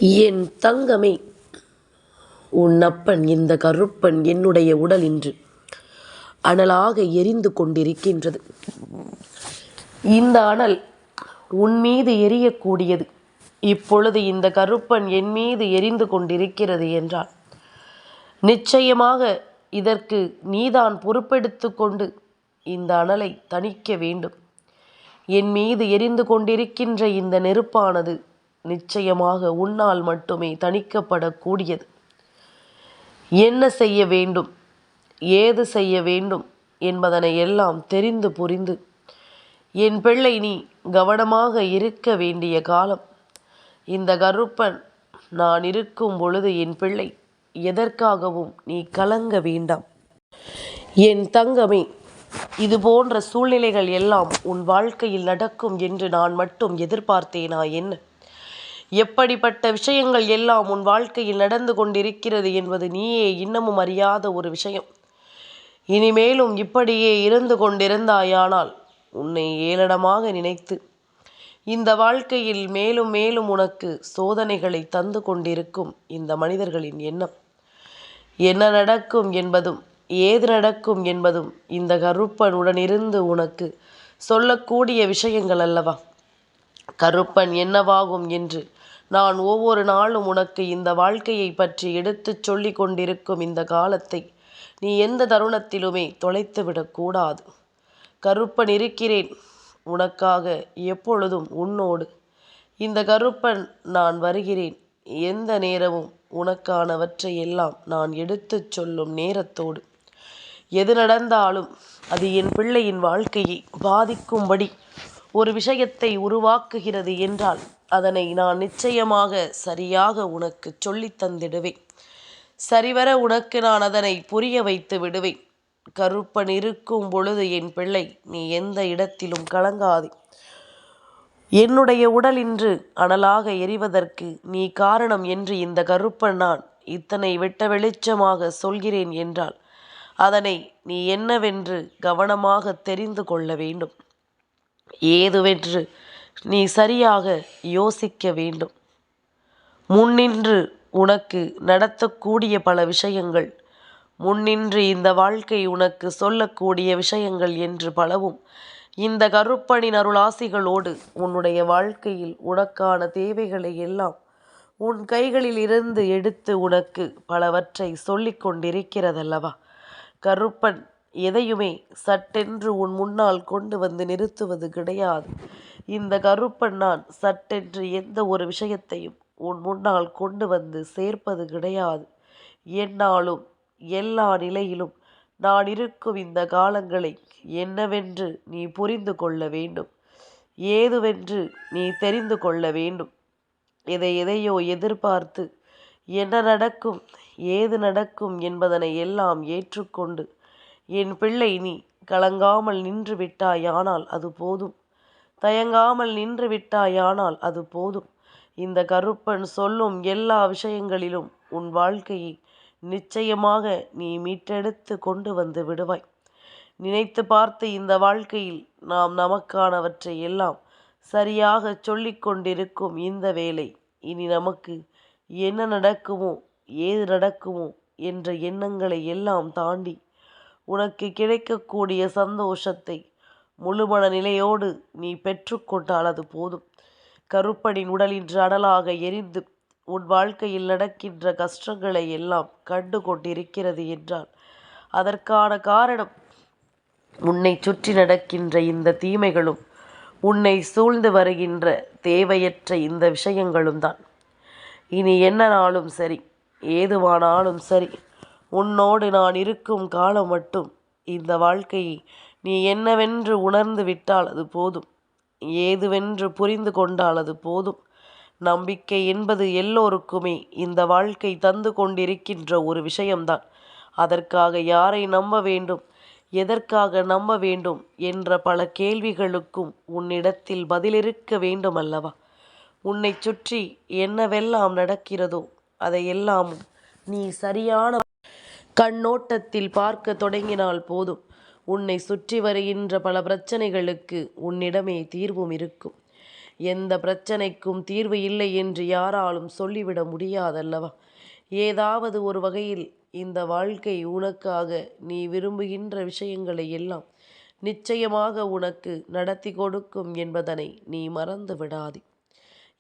என் தங்கமே, உன் அப்பன் இந்த கருப்பன் என்னுடைய உடல் இன்று அனலாக எரிந்து கொண்டிருக்கின்றது. இந்த அனல் உன் மீது எரியக்கூடியது. இப்பொழுது இந்த கருப்பன் என் மீது எரிந்து கொண்டிருக்கிறது என்றால் நிச்சயமாக இதற்கு நீதான் பொறுப்பெடுத்து கொண்டு இந்த அனலை தணிக்க வேண்டும். என் மீது எரிந்து கொண்டிருக்கின்ற இந்த நெருப்பானது நிச்சயமாக உன்னால் மட்டுமே தணிக்கப்படக்கூடியது. என்ன செய்ய வேண்டும், ஏது செய்ய வேண்டும் என்பதனை எல்லாம் தெரிந்து புரிந்து என் பிள்ளை நீ கவனமாக இருக்க வேண்டிய காலம். இந்த கருப்பன் நான் இருக்கும் பொழுது என் பிள்ளை எதற்காகவும் நீ கலங்க வேண்டாம். என் தங்கமே, இது போன்ற சூழ்நிலைகள் எல்லாம் உன் வாழ்க்கையில் நடக்கும் என்று நான் மட்டும் எதிர்பார்த்தேனா என்ன? எப்படிப்பட்ட விஷயங்கள் எல்லாம் உன் வாழ்க்கையில் நடந்து கொண்டிருக்கிறது என்பது நீயே இன்னமும் அறியாத ஒரு விஷயம். இனிமேலும் இப்படியே இருந்து கொண்டிருந்தாயானால் உன்னை ஏளனமாக நினைத்து இந்த வாழ்க்கையில் மேலும் மேலும் உனக்கு சோதனைகளை தந்து கொண்டிருக்கும் இந்த மனிதர்களின் எண்ணம். என்ன நடக்கும் என்பதும் ஏது நடக்கும் என்பதும் இந்த கருப்பன் உடனிருந்து உனக்கு சொல்லக்கூடிய விஷயங்கள் அல்லவா? கருப்பன் என்னவாகும் என்று நான் ஒவ்வொரு நாளும் உனக்கு இந்த வாழ்க்கையை பற்றி எடுத்துச் சொல்லி கொண்டிருக்கும் இந்த காலத்தை நீ எந்த தருணத்திலுமே தொலைத்துவிடக்கூடாது. கருப்பன் இருக்கிறேன் உனக்காக எப்பொழுதும் உன்னோடு. இந்த கருப்பன் நான் வருகிறேன் எந்த நேரமும் உனக்கானவற்றை எல்லாம் நான் எடுத்துச் சொல்லும் நேரத்தோடு. எது நடந்தாலும் அது என் பிள்ளையின் வாழ்க்கையை பாதிக்கும்படி ஒரு விஷயத்தை உருவாக்குகிறது என்றால் அதனை நான் நிச்சயமாக சரியாக உனக்கு சொல்லித் தந்திடுவேன். சரிவர உனக்கு நான் அதனை புரிய வைத்து விடுவேன். கருப்பன் இருக்கும் பொழுது என் பிள்ளை நீ எந்த இடத்திலும் கலங்காதே. என்னுடைய உடல் இன்று அனலாக எரிவதற்கு நீ காரணம் என்று இந்த கருப்பன் நான் இத்தனை வெட்ட வெளிச்சமாக சொல்கிறேன் என்றால் அதனை நீ என்னவென்று கவனமாக தெரிந்து கொள்ள வேண்டும். ஏதுவென்று நீ சரியாக யோசிக்க வேண்டும். முன்னின்று உனக்கு நடத்தக்கூடிய பல விஷயங்கள், முன்னின்று இந்த வாழ்க்கை உனக்கு சொல்லக்கூடிய விஷயங்கள் என்று பலவும் இந்த கருப்பனின் அருளாசிகளோடு உன்னுடைய வாழ்க்கையில் உனக்கான தேவைகளை எல்லாம் உன் கைகளில் இருந்து எடுத்து உனக்கு பலவற்றை சொல்லிக் கொண்டிருக்கிறதல்லவா? கருப்பன் எதையுமே சட்டென்று உன் முன்னால் கொண்டு வந்து நிறுத்துவது கிடையாது. இந்த கருப்பன் நான் சட்டென்று எந்த ஒரு விஷயத்தையும் உன் முன்னால் கொண்டு வந்து சேர்ப்பது கிடையாது. என்னாலும் எல்லா நிலையிலும் நான் இருக்கும் இந்த காலங்களை என்னவென்று நீ புரிந்து கொள்ள வேண்டும். ஏதுவென்று நீ தெரிந்து கொள்ள வேண்டும். எதையோ எதிர்பார்த்து என்ன நடக்கும் ஏது நடக்கும் என்பதனை எல்லாம் ஏற்றுக்கொண்டு என் பிள்ளை நீ கலங்காமல் நின்று விட்டாயானால் அது போதும். தயங்காமல் நின்று விட்டாயானால் அது போதும். இந்த கருப்பன் சொல்லும் எல்லா விஷயங்களிலும் உன் வாழ்க்கையை நிச்சயமாக நீ மீட்டெடுத்து கொண்டு வந்து விடுவாய். நினைத்து பார்த்து இந்த வாழ்க்கையில் நாம் நமக்கானவற்றை எல்லாம் சரியாக சொல்லிக் கொண்டிருக்கும் இந்த வேளை இனி நமக்கு என்ன நடக்குமோ ஏது நடக்குமோ என்ற எண்ணங்களை எல்லாம் தாண்டி உனக்கு கிடைக்கக்கூடிய சந்தோஷத்தை முழுமன நிலையோடு நீ பெற்றுக்கொண்டால் அது போதும். கருப்பனின் உடல் இன்று அனலாக எரிந்து உன் வாழ்க்கையில் நடக்கின்ற கஷ்டங்களை எல்லாம் கண்டு கொண்டிருக்கிறது என்றால் அதற்கான காரணம் உன்னை சுற்றி நடக்கின்ற இந்த தீமைகளும் உன்னை சூழ்ந்து வருகின்ற தேவையற்ற இந்த விஷயங்களும் தான். இனி என்னனாலும் சரி ஏதுவானாலும் சரி உன்னோடு நான் இருக்கும் காலம் மட்டும் இந்த வாழ்க்கையை நீ என்னவென்று உணர்ந்து விட்டால் அது போதும். ஏதுவென்று புரிந்து கொண்டால் அது போதும். நம்பிக்கை என்பது எல்லோருக்குமே இந்த வாழ்க்கை தந்து கொண்டிருக்கின்ற ஒரு விஷயம்தான். அதற்காக யாரை நம்ப வேண்டும், எதற்காக நம்ப வேண்டும் என்ற பல கேள்விகளுக்கும் உன்னிடத்தில் பதிலிருக்க வேண்டும் அல்லவா? உன்னை சுற்றி என்னவெல்லாம் நடக்கிறதோ அதையெல்லாம் நீ சரியான கண்ணோட்டத்தில் பார்க்க தொடங்கினால் போதும். உன்னை சுற்றி வருகின்ற பல பிரச்சனைகளுக்கு உன்னிடமே தீர்வும் இருக்கும். எந்த பிரச்சனைக்கும் தீர்வு இல்லை என்று யாராலும் சொல்லிவிட முடியாதல்லவா? ஏதாவது ஒரு வகையில் இந்த வாழ்க்கை உனக்காக நீ விரும்புகின்ற விஷயங்களை எல்லாம் நிச்சயமாக உனக்கு நடத்தி கொடுக்கும் என்பதனை நீ மறந்து விடாதே.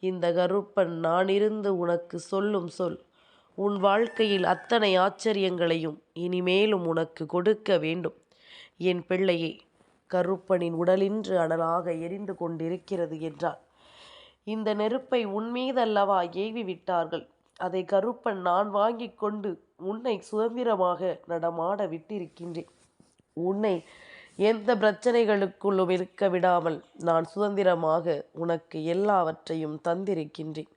இந்த கருப்பன் நான் இருந்து உனக்கு சொல்லும் சொல் உன் வாழ்க்கையில் அத்தனை ஆச்சரியங்களையும் இனிமேலும் உனக்கு கொடுக்க வேண்டும். என் பிள்ளையே, கருப்பனின் உடலின்று அனலாக எரிந்து கொண்டிருக்கிறது என்றால் இந்த நெருப்பை உன்மீதல்லவா ஏவி விட்டார்கள். அதை கருப்பன் நான் வாங்கி கொண்டு உன்னை சுதந்திரமாக நடமாட விட்டிருக்கின்றேன். உன்னை எந்த பிரச்சனைகளுக்குள்ளும் இருக்க விடாமல் நான் சுதந்திரமாக உனக்கு எல்லாவற்றையும் தந்திருக்கின்றேன்.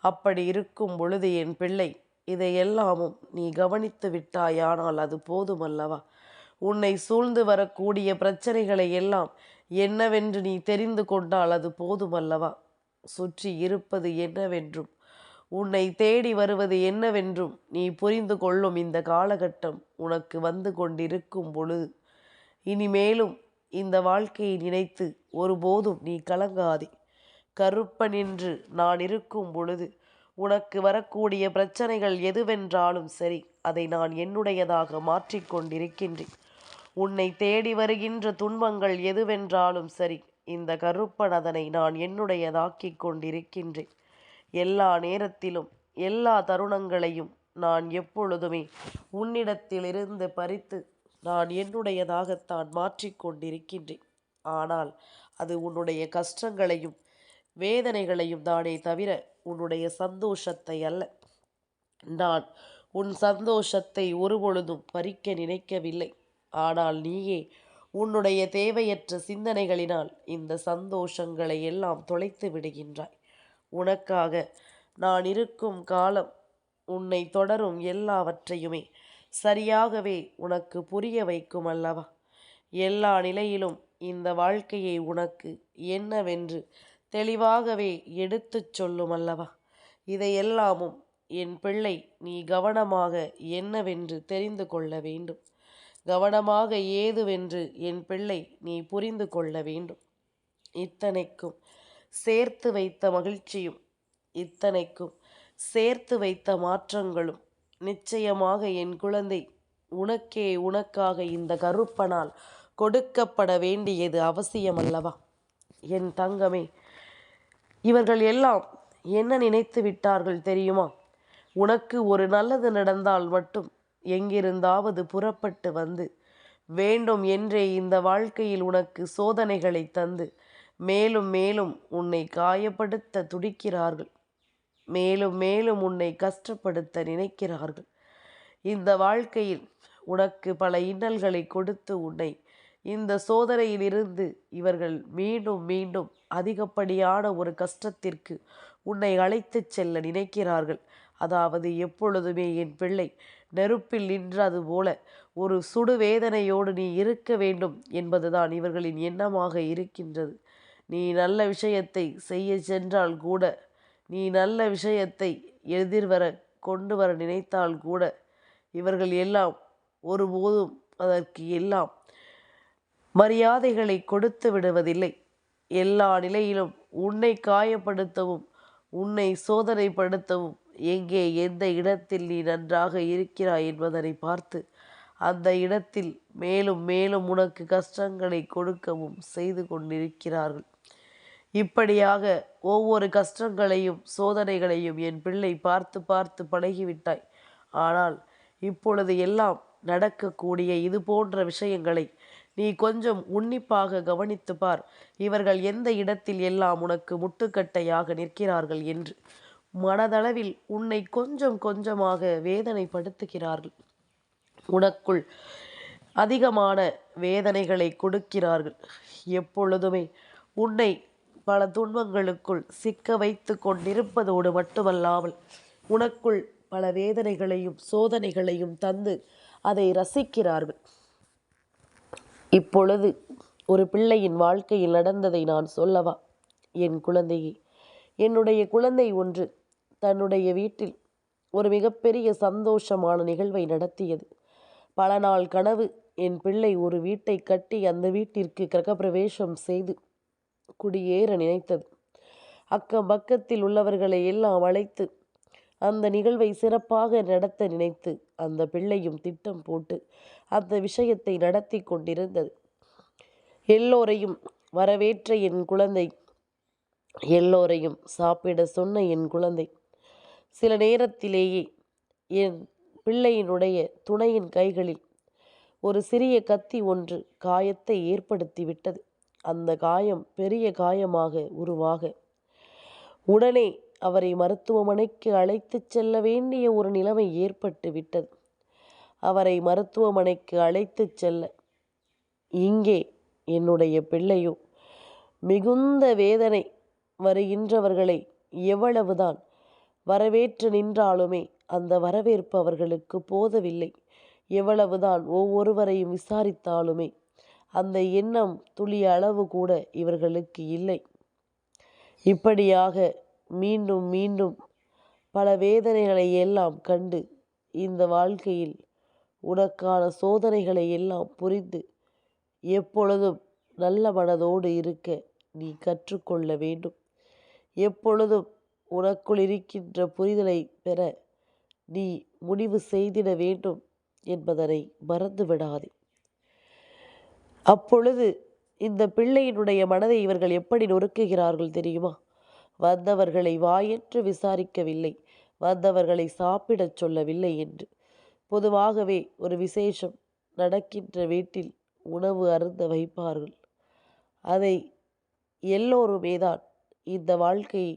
அப்படி இருக்கும் பொழுது என் பிள்ளை, இதையெல்லாமும் நீ கவனித்து விட்டாயானால் அது போதுமல்லவா? உன்னை சூழ்ந்து வரக்கூடிய பிரச்சனைகளை எல்லாம் என்னவென்று நீ தெரிந்து கொண்டால் அது போதுமல்லவா? சுற்றி இருப்பது என்னவென்றும் உன்னை தேடி வருவது என்னவென்றும் நீ புரிந்து கொள்ளும் இந்த காலகட்டம் உனக்கு வந்து கொண்டிருக்கும் பொழுது இனிமேலும் இந்த வாழ்க்கையை நினைத்து ஒருபோதும் நீ கலங்காதே. கருப்பன் என்று நான் இருக்கும் பொழுது உனக்கு வரக்கூடிய பிரச்சனைகள் எதுவென்றாலும் சரி, அதை நான் என்னுடையதாக மாற்றிக்கொண்டிருக்கின்றேன். உன்னை தேடி வருகின்ற துன்பங்கள் எதுவென்றாலும் சரி, இந்த கருப்பன் அதனை நான் என்னுடையதாக்கி கொண்டிருக்கின்றேன். எல்லா நேரத்திலும் எல்லா தருணங்களையும் நான் எப்பொழுதுமே உன்னிடத்திலிருந்து பறித்து நான் என்னுடையதாகத்தான் மாற்றிக்கொண்டிருக்கின்றேன். ஆனால் அது உன்னுடைய கஷ்டங்களையும் வேதனைகளையும் தானே தவிர உன்னுடைய சந்தோஷத்தை அல்ல. நான் உன் சந்தோஷத்தை ஒருபொழுதும் பறிக்க நினைக்கவில்லை. ஆனால் நீயே உன்னுடைய தேவையற்ற சிந்தனைகளினால் இந்த சந்தோஷங்களை எல்லாம் தொலைத்து விடுகின்றாய். உனக்காக நான் இருக்கும் காலம் உன்னை தொடரும் எல்லாவற்றையுமே சரியாகவே உனக்கு புரிய வைக்கும் அல்லவா? எல்லா நிலையிலும் இந்த வாழ்க்கையை உனக்கு என்னவென்று தெளிவாகவே எடுத்துச் சொல்லும் அல்லவா? இதையெல்லாமும் என் பிள்ளை நீ கவனமாக என்னவென்று தெரிந்து கொள்ள வேண்டும். கவனமாக ஏதுவென்று என் பிள்ளை நீ புரிந்து கொள்ள வேண்டும். இத்தனைக்கும் சேர்த்து வைத்த மகிழ்ச்சியும் இத்தனைக்கும் சேர்த்து வைத்த மாற்றங்களும் நிச்சயமாக என் குழந்தை உனக்காக இந்த கருப்பனால் கொடுக்கப்பட வேண்டியது அவசியமல்லவா? என் தங்கமே, இவர்கள் எல்லாம் என்ன நினைத்து விட்டார்கள் தெரியுமா? உனக்கு ஒரு நல்லது நடந்தால் மட்டும் எங்கிருந்தாவது புறப்பட்டு வந்து வேண்டும் என்றே இந்த வாழ்க்கையில் உனக்கு சோதனைகளை தந்து மேலும் மேலும் உன்னை காயப்படுத்த துடிக்கிறார்கள். மேலும் மேலும் உன்னை கஷ்டப்படுத்த நினைக்கிறார்கள். இந்த வாழ்க்கையில் உனக்கு பல இன்னல்களை கொடுத்து உன்னை இந்த சோதனையிலிருந்து இவர்கள் மீண்டும் மீண்டும் அதிகப்படியான ஒரு கஷ்டத்திற்கு உன்னை அழைத்து செல்ல நினைக்கிறார்கள். அதாவது எப்பொழுதுமே என் பிள்ளை நெருப்பில் நின்றது போல ஒரு சுடு வேதனையோடு நீ இருக்க வேண்டும் என்பதுதான் இவர்களின் எண்ணமாக இருக்கின்றது. நீ நல்ல விஷயத்தை செய்ய சென்றால் கூட, நீ நல்ல விஷயத்தை எதிர்வர கொண்டு வர நினைத்தால் கூட இவர்கள் எல்லாம் ஒருபோதும் அதற்கு எல்லாம் மரியாதைகளை கொடுத்து விடுவதில்லை. எல்லா நிலையிலும் உன்னை காயப்படுத்தவும் உன்னை சோதனைப்படுத்தவும் எங்கே எந்த இடத்தில் நீ நன்றாக இருக்கிறாய் என்பதனை பார்த்து அந்த இடத்தில் மேலும் மேலும் உனக்கு கஷ்டங்களை கொடுக்கவும் செய்து கொண்டிருக்கிறார்கள். இப்படியாக ஒவ்வொரு கஷ்டங்களையும் சோதனைகளையும் என் பிள்ளை பார்த்து பார்த்து பழகிவிட்டாய். ஆனால் இப்பொழுது எல்லாம் நடக்கக்கூடிய இது போன்ற விஷயங்களை நீ கொஞ்சம் உன்னிப்பாக கவனித்து பார். இவர்கள் எந்த இடத்தில் எல்லாம் உனக்கு முட்டுக்கட்டையாக நிற்கிறார்கள் என்று மனதளவில் உன்னை கொஞ்சம் கொஞ்சமாக வேதனைப்படுத்துகிறார்கள். உனக்குள் அதிகமான வேதனைகளை கொடுக்கிறார்கள். எப்பொழுதுமே உன்னை பல துன்பங்களுக்குள் சிக்க வைத்து கொண்டிருப்பதோடு மட்டுமல்லாமல் உனக்குள் பல வேதனைகளையும் சோதனைகளையும் தந்து அதை ரசிக்கிறார்கள். இப்பொழுது ஒரு பிள்ளையின் வாழ்க்கையில் நடந்ததை நான் சொல்லவா? என் குழந்தையே, என்னுடைய குழந்தை ஒன்று தன்னுடைய வீட்டில் ஒரு மிகப்பெரிய சந்தோஷமான நிகழ்வை நடத்தியது. பல நாள் கனவு. என் பிள்ளை ஒரு வீட்டை கட்டி அந்த வீட்டிற்கு கிரகப்பிரவேசம் செய்து குடியேற நினைத்தது. அக்கம் பக்கத்தில் உள்ளவர்களை எல்லாம் அழைத்து அந்த நிகழ்வை சிறப்பாக நடத்த நினைத்து அந்த பிள்ளையும் திட்டம் போட்டு அந்த விஷயத்தை நடத்தி கொண்டிருந்தது. எல்லோரையும் வரவேற்ற என் குழந்தை, எல்லோரையும் சாப்பிட சொன்ன என் குழந்தை சில நேரத்திலேயே என் பிள்ளையினுடைய துணையின் கைகளில் ஒரு சிறிய கத்தி ஒன்று காயத்தை ஏற்படுத்திவிட்டது. அந்த காயம் பெரிய காயமாக உருவாக உடனே அவரை மருத்துவமனைக்கு அழைத்துச் செல்ல வேண்டிய ஒரு நிலைமை ஏற்பட்டு விட்டது. அவரை மருத்துவமனைக்கு அழைத்துச் செல்ல இங்கே என்னுடைய பிள்ளையோ மிகுந்த வேதனை. வருகின்றவர்களை எவ்வளவுதான் வரவேற்று நின்றாலுமே அந்த வரவேற்பு அவர்களுக்கு போதவில்லை. எவ்வளவுதான் ஒவ்வொருவரையும் விசாரித்தாலுமே அந்த எண்ணம் துளி அளவு கூட இவர்களுக்கு இல்லை. இப்படியாக மீண்டும் மீண்டும் பல வேதனைகளை எல்லாம் கண்டு இந்த வாழ்க்கையில் உனக்கான சோதனைகளை எல்லாம் புரிந்து எப்பொழுதும் நல்ல மனதோடு இருக்க நீ கற்றுக்கொள்ள வேண்டும். எப்பொழுதும் உனக்குள் இருக்கின்ற புரிதலை பெற நீ முடிவு செய்திட வேண்டும் என்பதனை மறந்து விடாதே. அப்பொழுது இந்த பிள்ளையினுடைய மனதை இவர்கள் எப்படி நொறுக்குகிறார்கள் தெரியுமா? வந்தவர்களை வாயென்று விசாரிக்கவில்லை, வந்தவர்களை சாப்பிடச் சொல்லவில்லை என்று. பொதுவாகவே ஒரு விசேஷம் நடக்கின்ற வீட்டில் உணவு அருந்த வைப்பார்கள். அதை எல்லோருமே தான் இந்த வாழ்க்கையை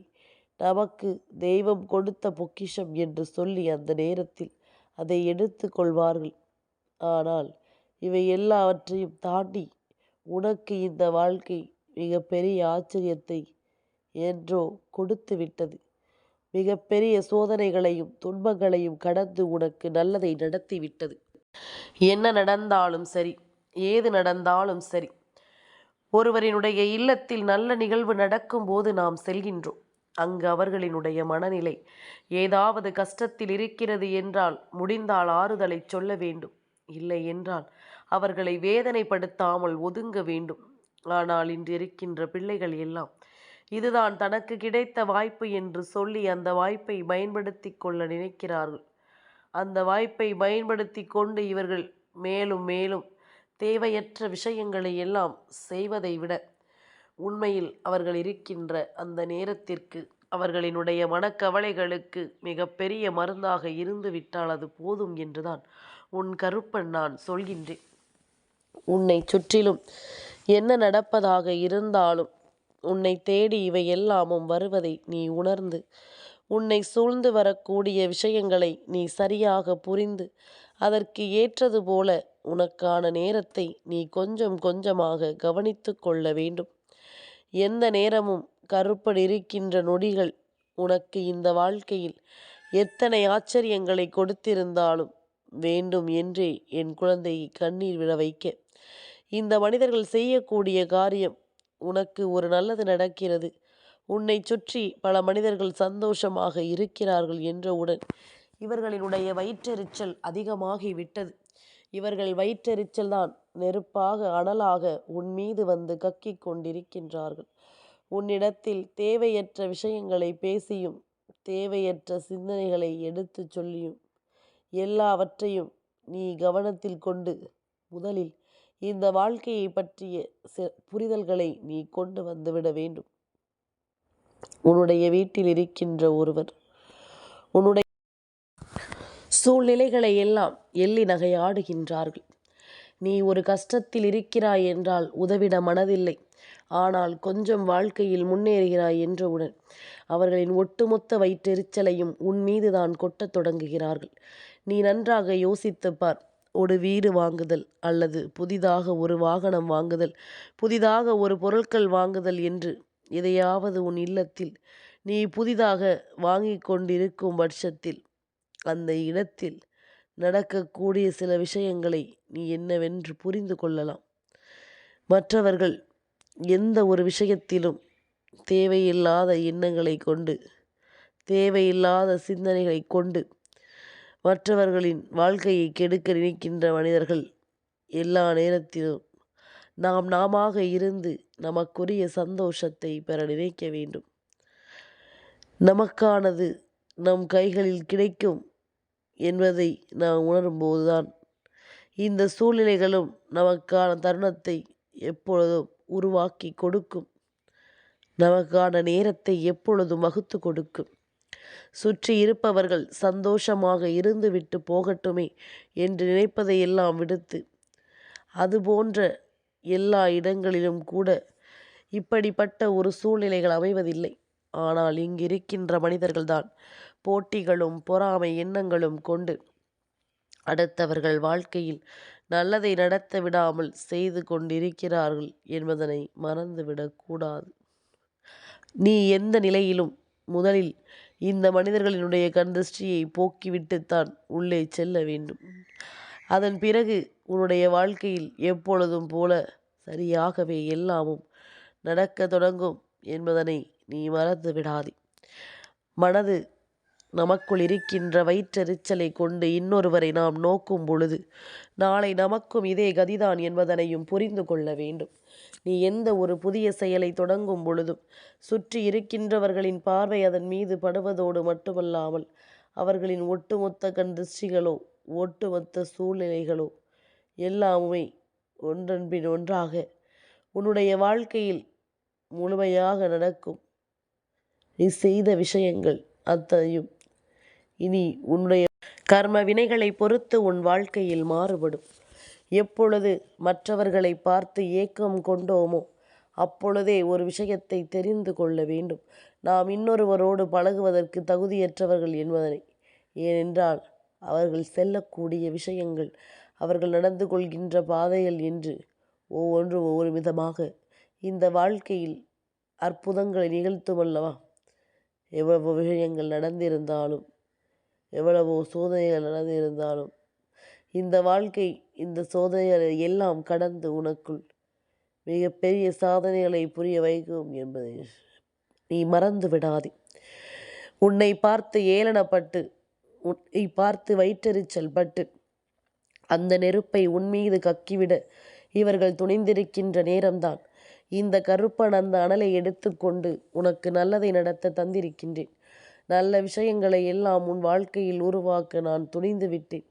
நமக்கு தெய்வம் கொடுத்த பொக்கிஷம் என்று சொல்லி அந்த நேரத்தில் அதை எடுத்து கொள்வார்கள். ஆனால் இவை எல்லாவற்றையும் தாண்டி உனக்கு இந்த வாழ்க்கை மிகப்பெரிய ஆச்சரியத்தை என்றோ கொடுத்து விட்டது. மிகப்பெரிய சோதனைகளையும் துன்பங்களையும் கடந்து உனக்கு நல்லதை நடத்தி விட்டது. என்ன நடந்தாலும் சரி, ஏது நடந்தாலும் சரி, ஒருவரினுடைய இல்லத்தில் நல்ல நிகழ்வு நடக்கும்போது நாம் செல்கின்றோம். அங்கு அவர்களினுடைய மனநிலை ஏதாவது கஷ்டத்தில் இருக்கிறது என்றால் முடிந்தால் ஆறுதலை சொல்ல வேண்டும். இல்லை என்றால் அவர்களை வேதனைப்படுத்தாமல் ஒதுங்க வேண்டும். ஆனால் இன்று இருக்கின்ற பிள்ளைகள் எல்லாம் இதுதான் தனக்கு கிடைத்த வாய்ப்பு என்று சொல்லி அந்த வாய்ப்பை பயன்படுத்தி கொள்ள நினைக்கிறார்கள். அந்த வாய்ப்பை பயன்படுத்தி கொண்டு இவர்கள் மேலும் மேலும் தேவையற்ற விஷயங்களை எல்லாம் செய்வதை விட உண்மையில் அவர்கள் இருக்கின்ற அந்த நேரத்திற்கு அவர்களினுடைய மனக்கவலைகளுக்கு மிகப்பெரிய மருந்தாக இருந்து விட்டால் அது போதும் என்றுதான் உன் கருப்பன் நான் சொல்கின்றேன். உன்னை சுற்றிலும் என்ன நடப்பதாக இருந்தாலும் உன்னை தேடி இவை எல்லாமும் வருவதை நீ உணர்ந்து உன்னை சூழ்ந்து வரக்கூடிய விஷயங்களை நீ சரியாக புரிந்து அதற்கு ஏற்றது போல உனக்கான நேரத்தை நீ கொஞ்சம் கொஞ்சமாக கவனித்து கொள்ள வேண்டும். எந்த நேரமும் கருப்பன் இருக்கின்ற நொடிகள் உனக்கு இந்த வாழ்க்கையில் எத்தனை ஆச்சரியங்களை கொடுத்திருந்தாலும் வேண்டும் என்றே என் குழந்தையை கண்ணீர் விழ வைக்க இந்த மனிதர்கள் செய்யக்கூடிய காரியம் உனக்கு ஒரு நல்லது நடக்கிறது, உன்னை சுற்றி பல மனிதர்கள் சந்தோஷமாக இருக்கிறார்கள் என்றவுடன் இவர்களினுடைய வயிற்றெரிச்சல் அதிகமாகிவிட்டது. இவர்கள் வயிற்றெரிச்சல் தான் நெருப்பாக அனலாக உன் மீது வந்து கக்கிக் கொண்டிருக்கின்றார்கள். உன்னிடத்தில் தேவையற்ற விஷயங்களை பேசியும் தேவையற்ற சிந்தனைகளை எடுத்து சொல்லியும் எல்லாவற்றையும் நீ கவனத்தில் கொண்டு முதலில் இந்த வாழ்க்கையை பற்றிய புரிதல்களை நீ கொண்டு வந்துவிட வேண்டும். உன்னுடைய வீட்டில் இருக்கின்ற ஒருவர் உன்னுடைய சூழ்நிலைகளை எல்லாம் எள்ளி நகையாடுகின்றார்கள். நீ ஒரு கஷ்டத்தில் இருக்கிறாய் என்றால் உதவிட மனதில்லை. ஆனால் கொஞ்சம் வாழ்க்கையில் முன்னேறுகிறாய் என்றவுடன் அவர்களின் ஒட்டுமொத்த வயிற்றெரிச்சலையும் உன் மீதுதான் கொட்டத் தொடங்குகிறார்கள். நீ நன்றாக யோசித்துப்பார். ஒரு வீடு வாங்குதல் அல்லது புதிதாக ஒரு வாகனம் வாங்குதல், புதிதாக ஒரு பொருட்கள் வாங்குதல் என்று எதையாவது உன் இல்லத்தில் நீ புதிதாக வாங்கி கொண்டிருக்கும் பட்சத்தில் அந்த இடத்தில் நடக்கக்கூடிய சில விஷயங்களை நீ என்னவென்று புரிந்து கொள்ளலாம். மற்றவர்கள் எந்த ஒரு விஷயத்திலும் தேவையில்லாத எண்ணங்களை கொண்டு தேவையில்லாத சிந்தனைகளை கொண்டு மற்றவர்களின் வாழ்க்கையை கெடுக்க நினைக்கின்ற மனிதர்கள் எல்லா நேரத்திலும் நாமாக இருந்து நமக்குரிய சந்தோஷத்தை பெற நினைக்க வேண்டும். நமக்கானது நம் கைகளில் கிடைக்கும் என்பதை நாம் உணரும்போதுதான் இந்த சூழ்நிலைகளும் நமக்கான தருணத்தை எப்பொழுதும் உருவாக்கி கொடுக்கும். நமக்கான நேரத்தை எப்பொழுதும் வகுத்து கொடுக்கும். சுற்றி இருப்பவர்கள் சந்தோஷமாக இருந்துவிட்டு போகட்டுமே என்று நினைப்பதை எல்லாம் விடுத்து, அதுபோன்ற எல்லா இடங்களிலும் கூட இப்படிப்பட்ட ஒரு சூழ்நிலைகள் அமைவதில்லை. ஆனால் இங்கிருக்கின்ற மனிதர்கள்தான் போட்டிகளும் பொறாமை எண்ணங்களும் கொண்டு அடுத்தவர்கள் வாழ்க்கையில் நல்லதை நடத்த விடாமல் செய்து கொண்டிருக்கிறார்கள் என்பதனை மறந்துவிடக்கூடாது. நீ எந்த நிலையிலும் முதலில் இந்த மனிதர்களினுடைய கண் திருஷ்டியை போக்கிவிட்டுத்தான் உள்ளே செல்ல வேண்டும். அதன் பிறகு உன்னுடைய வாழ்க்கையில் எப்பொழுதும் போல சரியாகவே எல்லாமும் நடக்க தொடங்கும் என்பதனை நீ மறந்து விடாதே. மனது நமக்குள் இருக்கின்ற வயிற்றெரிச்சலை கொண்டு இன்னொருவரை நாம் நோக்கும் பொழுது நாளை நமக்கும் இதே கதிதான் என்பதனையும் புரிந்து கொள்ள வேண்டும். நீ எந்த ஒரு புதிய செயலை தொடங்கும் பொழுதும் சுற்றி இருக்கின்றவர்களின் பார்வை அதன் மீது படுவதோடு மட்டுமல்லாமல் அவர்களின் ஒட்டுமொத்த கண் திருஷ்டிகளோ ஒட்டுமொத்த சூழ்நிலைகளோ எல்லாமுமே ஒன்றன் பின் ஒன்றாக உன்னுடைய வாழ்க்கையில் முழுமையாக நடக்கும். நீ செய்த விஷயங்கள் அத்தனையும் இனி உன்னுடைய கர்ம வினைகளை பொறுத்து உன் வாழ்க்கையில் மாறுபடும். எப்பொழுது மற்றவர்களை பார்த்து ஏக்கம் கொண்டோமோ அப்பொழுதே ஒரு விஷயத்தை தெரிந்து கொள்ள வேண்டும். நாம் இன்னொருவரோடு பழகுவதற்கு தகுதியற்றவர்கள் என்பதனை. ஏனென்றால் அவர்கள் செல்லக்கூடிய விஷயங்கள், அவர்கள் நடந்து கொள்கின்ற பாதைகள் என்று ஒவ்வொன்றும் ஒவ்வொரு விதமாக இந்த வாழ்க்கையில் அற்புதங்களை நிகழ்த்தும் அல்லவா? எவ்வளவு விஷயங்கள் நடந்திருந்தாலும், எவ்வளவோ சோதனைகள் நடந்திருந்தாலும் இந்த வாழ்க்கை இந்த சோதனைகளை எல்லாம் கடந்து உனக்குள் மிகப்பெரிய சாதனைகளை புரிய வைக்கும் என்பதை நீ மறந்து விடாதே. உன்னை பார்த்து ஏளனப்பட்டு, உன்னை பார்த்து வயிற்றெரிச்சல் பட்டு அந்த நெருப்பை உன்மீது கக்கிவிட இவர்கள் துணிந்திருக்கின்ற நேரம்தான் இந்த கருப்பன் அந்த அனலை எடுத்துக்கொண்டு உனக்கு நல்லதை நடத்த தந்திருக்கின்றேன். நல்ல விஷயங்களை எல்லாம் உன் வாழ்க்கையில் உருவாக்க நான் துணிந்து விட்டேன்.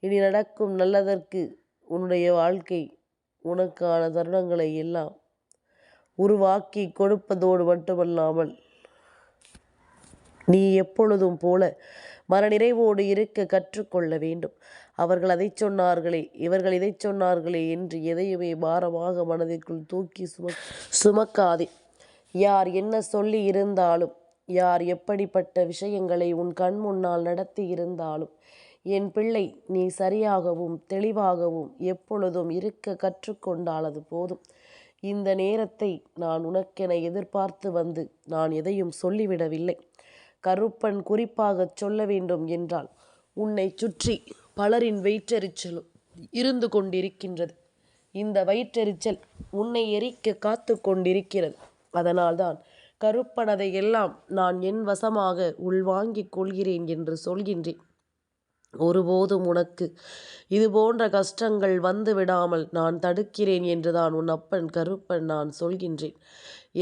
இனி நடக்கும் நல்லதற்கு உன்னுடைய வாழ்க்கை உனக்கான தருணங்களை எல்லாம் உருவாக்கி கொடுப்பதோடு மட்டுமல்லாமல் நீ எப்பொழுதும் போல மனநிறைவோடு இருக்க கற்றுக்கொள்ள வேண்டும். அவர்கள் அதை சொன்னார்களே, இவர்கள் இதை சொன்னார்களே என்று எதையுமே பாரமாக மனதிற்குள் தூக்கி சுமக்காதே. யார் என்ன சொல்லி இருந்தாலும், யார் எப்படிப்பட்ட விஷயங்களை உன் கண் முன்னால் நடத்தி இருந்தாலும், என் பிள்ளை நீ சரியாகவும் தெளிவாகவும் எப்பொழுதும் இருக்க கற்றுக்கொண்டால் அது போதும். இந்த நேரத்தை நான் உனக்கென எதிர்பார்த்து வந்து நான் எதையும் சொல்லிவிடவில்லை. கருப்பன் குறிப்பாக சொல்ல வேண்டும் என்றால், உன்னை சுற்றி பலரின் வயிற்றெரிச்சலும் இருந்து கொண்டிருக்கின்றது. இந்த வயிற்றெரிச்சல் உன்னை எரிக்க காத்து கொண்டிருக்கிறது. அதனால்தான் கருப்பன் அதையெல்லாம் நான் என் வசமாக உள்வாங்கிக் கொள்கிறேன் என்று சொல்கின்றேன். ஒருபோதும் உனக்கு இது போன்ற கஷ்டங்கள் வந்து விடாமல் நான் தடுக்கிறேன் என்றுதான் உன் அப்பன் கருப்பன் நான் சொல்கின்றேன்.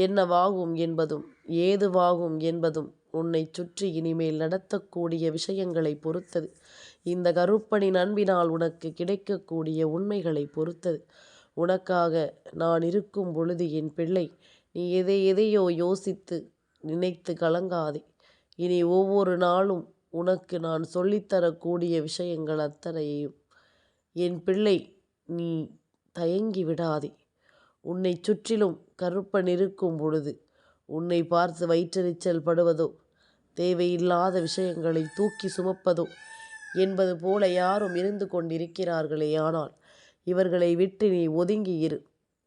என்னவாகும் என்பதும் ஏதுவாகும் என்பதும் உன்னை சுற்றி இனிமேல் நடத்தக்கூடிய விஷயங்களை பொறுத்தது. இந்த கருப்பனின் அன்பினால் உனக்கு கிடைக்கக்கூடிய உண்மைகளை பொறுத்தது. உனக்காக நான் இருக்கும் பொழுது என் பிள்ளை, நீ எதையோ யோசித்து நினைத்து கலங்காதே. இனி ஒவ்வொரு நாளும் உனக்கு நான் சொல்லித்தரக்கூடிய விஷயங்கள் அத்தனையும் என் பிள்ளை நீ தயங்கி விடாதே. உன்னை சுற்றிலும் கருப்பன் இருக்கும் பொழுது உன்னை பார்த்து வயிற்றெரிச்சல் படுவதோ, தேவையில்லாத விஷயங்களை தூக்கி சுமப்பதோ என்பது போல யாரும் இருந்து கொண்டிருக்கிறார்களே. ஆனால் இவர்களை விட்டு நீ ஒதுங்கி இரு.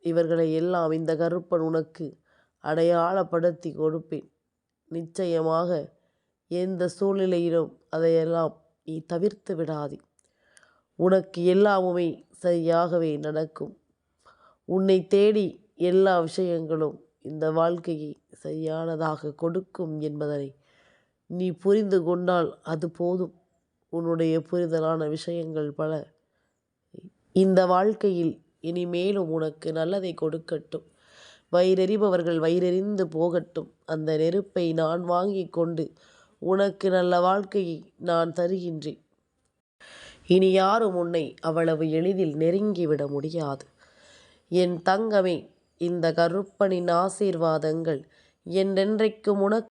இவர்களை எல்லாம் இந்த கருப்பன் உனக்கு அடையாளப்படுத்தி கொடுப்பேன். நிச்சயமாக எந்த சூழ்நிலையிலும் அதையெல்லாம் நீ தவிர்த்து விடாதே. உனக்கு எல்லாமுமே சரியாகவே நடக்கும். உன்னை தேடி எல்லா விஷயங்களும் இந்த வாழ்க்கையை சரியானதாக கொடுக்கும் என்பதனை நீ புரிந்து கொண்டால் அது போதும். உன்னுடைய புரிதலான விஷயங்கள் பல இந்த வாழ்க்கையில் இனிமேலும் உனக்கு நல்லதை கொடுக்கட்டும். வயிறெறிபவர்கள் வயிறெறிந்து போகட்டும். அந்த நெருப்பை நான் வாங்கி கொண்டு உனக்கு நல்ல வாழ்க்கையை நான் தருகின்றேன். இனி யாரும் உன்னை அவ்வளவு எளிதில் நெருங்கிவிட முடியாது. என் தங்கமே, இந்த கருப்பனின் ஆசீர்வாதங்கள் என்றென்றைக்கும் உனக்கு